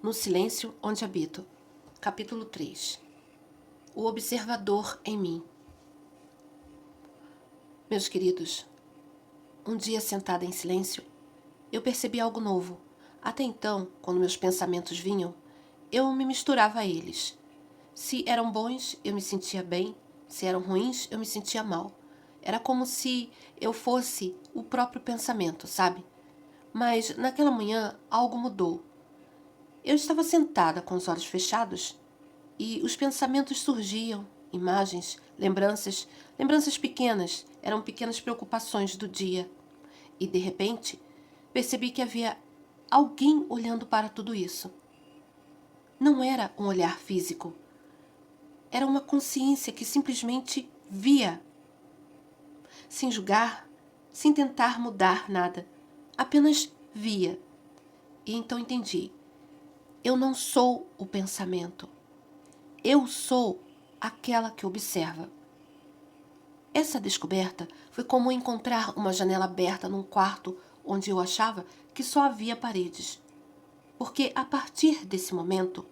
No silêncio onde habito. Capítulo 3. O observador em mim. Meus queridos, um dia sentada em silêncio, eu percebi algo novo. Até então, quando meus pensamentos vinham, eu me misturava a eles. Se eram bons, eu me sentia bem. Se eram ruins, eu me sentia mal. Era como se eu fosse o próprio pensamento, sabe? Mas naquela manhã algo mudou. Eu estava sentada com os olhos fechados e os pensamentos surgiam, imagens, lembranças pequenas, eram pequenas preocupações do dia. E de repente, percebi que havia alguém olhando para tudo isso. Não era um olhar físico. Era uma consciência que simplesmente via, sem julgar, sem tentar mudar nada. Apenas via. E então entendi. Eu não sou o pensamento. Eu sou aquela que observa. Essa descoberta foi como encontrar uma janela aberta num quarto onde eu achava que só havia paredes. Porque a partir desse momento,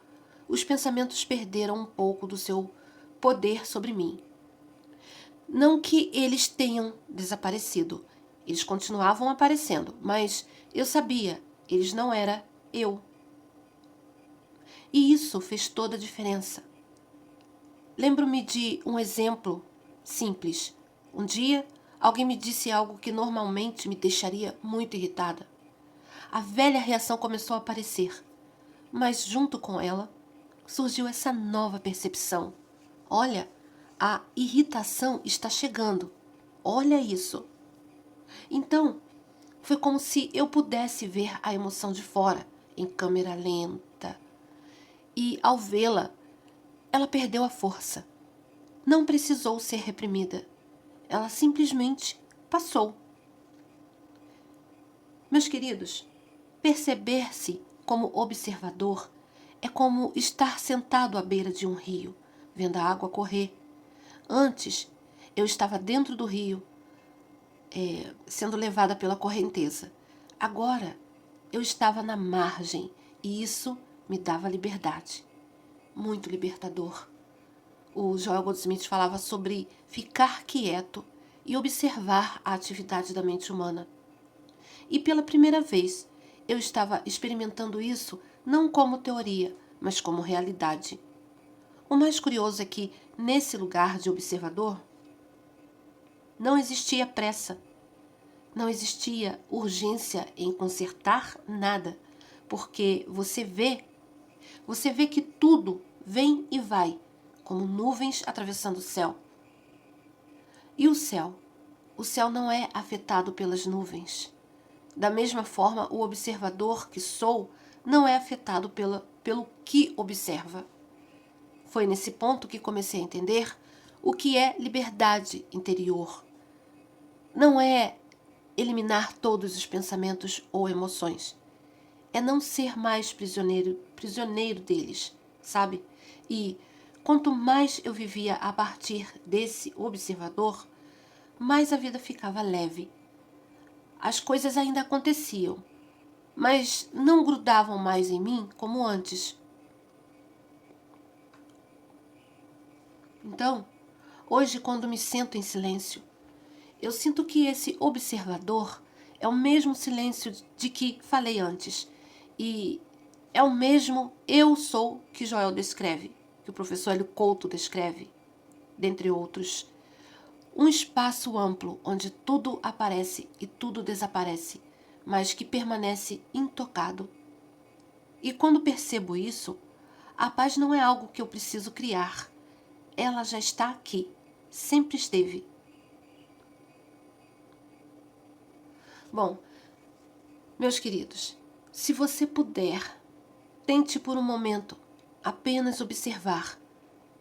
os pensamentos perderam um pouco do seu poder sobre mim. Não que eles tenham desaparecido. Eles continuavam aparecendo, mas eu sabia, eles não eram eu. E isso fez toda a diferença. Lembro-me de um exemplo simples. Um dia, alguém me disse algo que normalmente me deixaria muito irritada. A velha reação começou a aparecer, mas junto com ela surgiu essa nova percepção. Olha, a irritação está chegando. Olha isso. Então, foi como se eu pudesse ver a emoção de fora, em câmera lenta. E, ao vê-la, ela perdeu a força. Não precisou ser reprimida. Ela simplesmente passou. Meus queridos, perceber-se como observador é como estar sentado à beira de um rio, vendo a água correr. Antes, eu estava dentro do rio, sendo levada pela correnteza. Agora, eu estava na margem e isso me dava liberdade. Muito libertador. O Joel Goldsmith falava sobre ficar quieto e observar a atividade da mente humana. E pela primeira vez, eu estava experimentando isso não como teoria, mas como realidade. O mais curioso é que, nesse lugar de observador, não existia pressa, não existia urgência em consertar nada, porque você vê que tudo vem e vai, como nuvens atravessando o céu. E o céu? O céu não é afetado pelas nuvens. Da mesma forma, o observador que sou não é afetado pelo que observa. Foi nesse ponto que comecei a entender o que é liberdade interior. Não é eliminar todos os pensamentos ou emoções. É não ser mais prisioneiro deles, sabe? E quanto mais eu vivia a partir desse observador, mais a vida ficava leve. As coisas ainda aconteciam, mas não grudavam mais em mim como antes. Então, hoje, quando me sento em silêncio, eu sinto que esse observador é o mesmo silêncio de que falei antes. E é o mesmo eu sou que Joel descreve, que o professor Hélio Couto descreve, dentre outros. Um espaço amplo onde tudo aparece e tudo desaparece, mas que permanece intocado. E quando percebo isso, a paz não é algo que eu preciso criar. Ela já está aqui, sempre esteve. Bom, meus queridos, se você puder, tente por um momento apenas observar.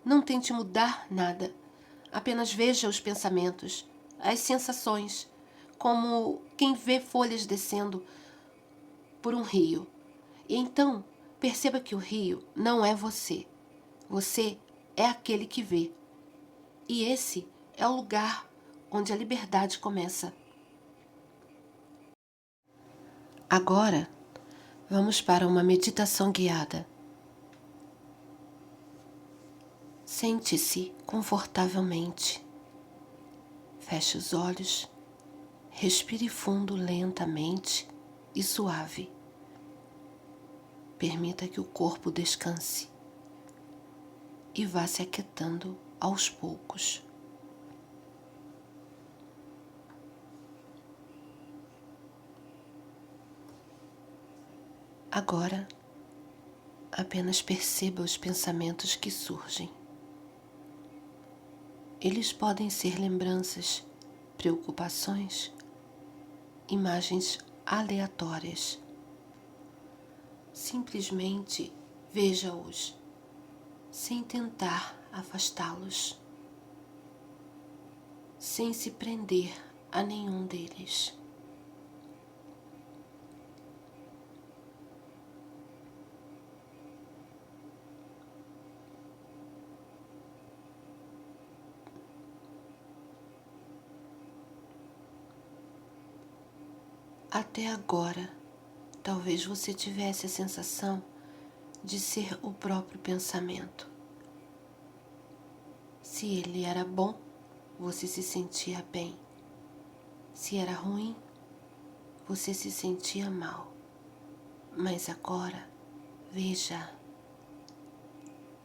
Não tente mudar nada. Apenas veja os pensamentos, as sensações, como quem vê folhas descendo por um rio. E então, perceba que o rio não é você. Você é aquele que vê. E esse é o lugar onde a liberdade começa. Agora, Vamos para uma meditação guiada. Sente-se confortavelmente. Feche os olhos, respire fundo lentamente e suave. Permita que o corpo descanse e vá se aquietando aos poucos. Agora, apenas perceba os pensamentos que surgem. Eles podem ser lembranças, preocupações, imagens aleatórias. Simplesmente veja-os, sem tentar afastá-los, sem se prender a nenhum deles. Até agora, talvez você tivesse a sensação de ser o próprio pensamento. Se ele era bom, você se sentia bem. Se era ruim, você se sentia mal. Mas agora, veja,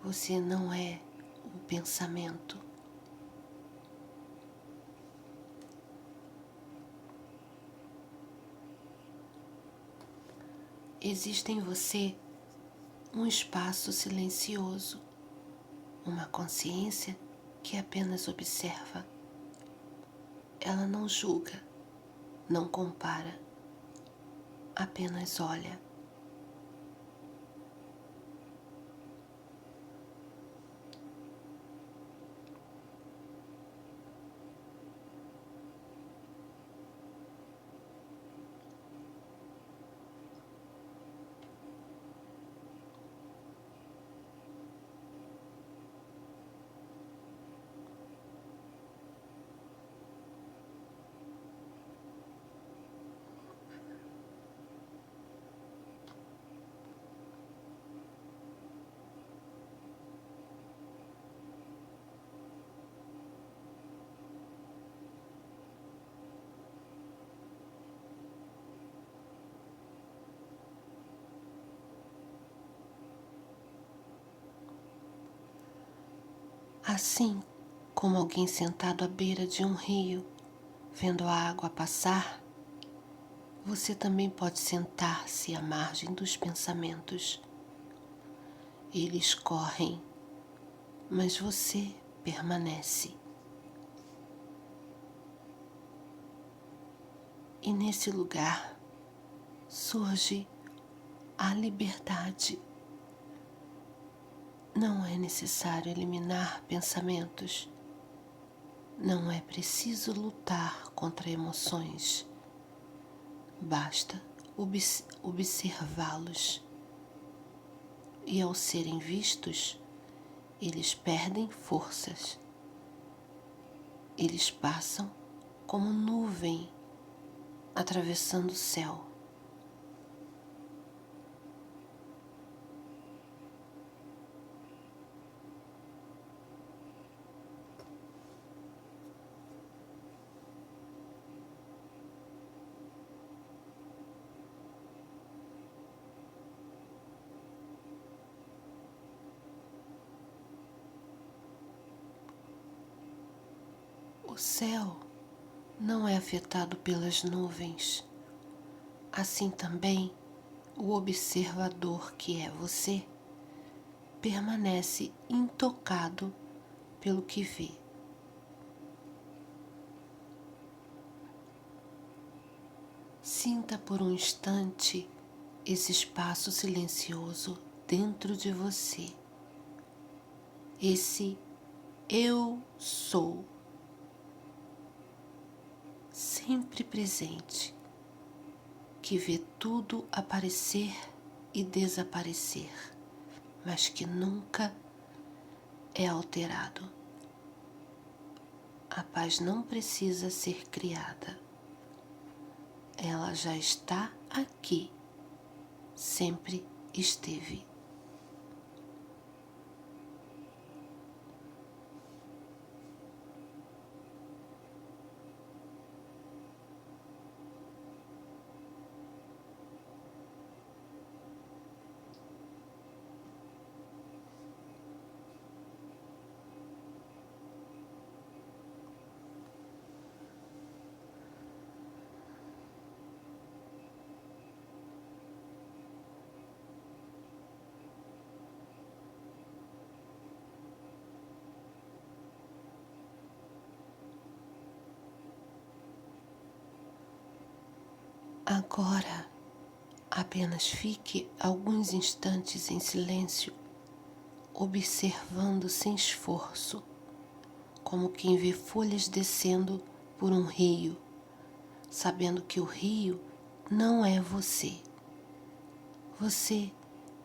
você não é o pensamento. Existe em você um espaço silencioso, uma consciência que apenas observa. Ela não julga, não compara, apenas olha. Assim como alguém sentado à beira de um rio, vendo a água passar, você também pode sentar-se à margem dos pensamentos. Eles correm, mas você permanece. E nesse lugar surge a liberdade. Não é necessário eliminar pensamentos. Não é preciso lutar contra emoções. Basta observá-los. E ao serem vistos, eles perdem forças. Eles passam como nuvem atravessando o céu. O céu não é afetado pelas nuvens. Assim também, o observador, que é você, permanece intocado pelo que vê. Sinta por um instante esse espaço silencioso dentro de você. Esse eu sou, sempre presente, que vê tudo aparecer e desaparecer, mas que nunca é alterado. A paz não precisa ser criada. Ela já está aqui, sempre esteve. Agora, apenas fique alguns instantes em silêncio, observando sem esforço, como quem vê folhas descendo por um rio, sabendo que o rio não é você. Você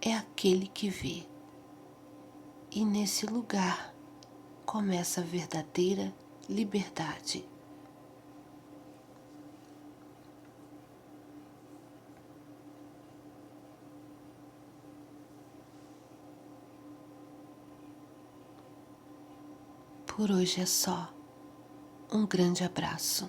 é aquele que vê. E nesse lugar começa a verdadeira liberdade. Por hoje é só. Um grande abraço.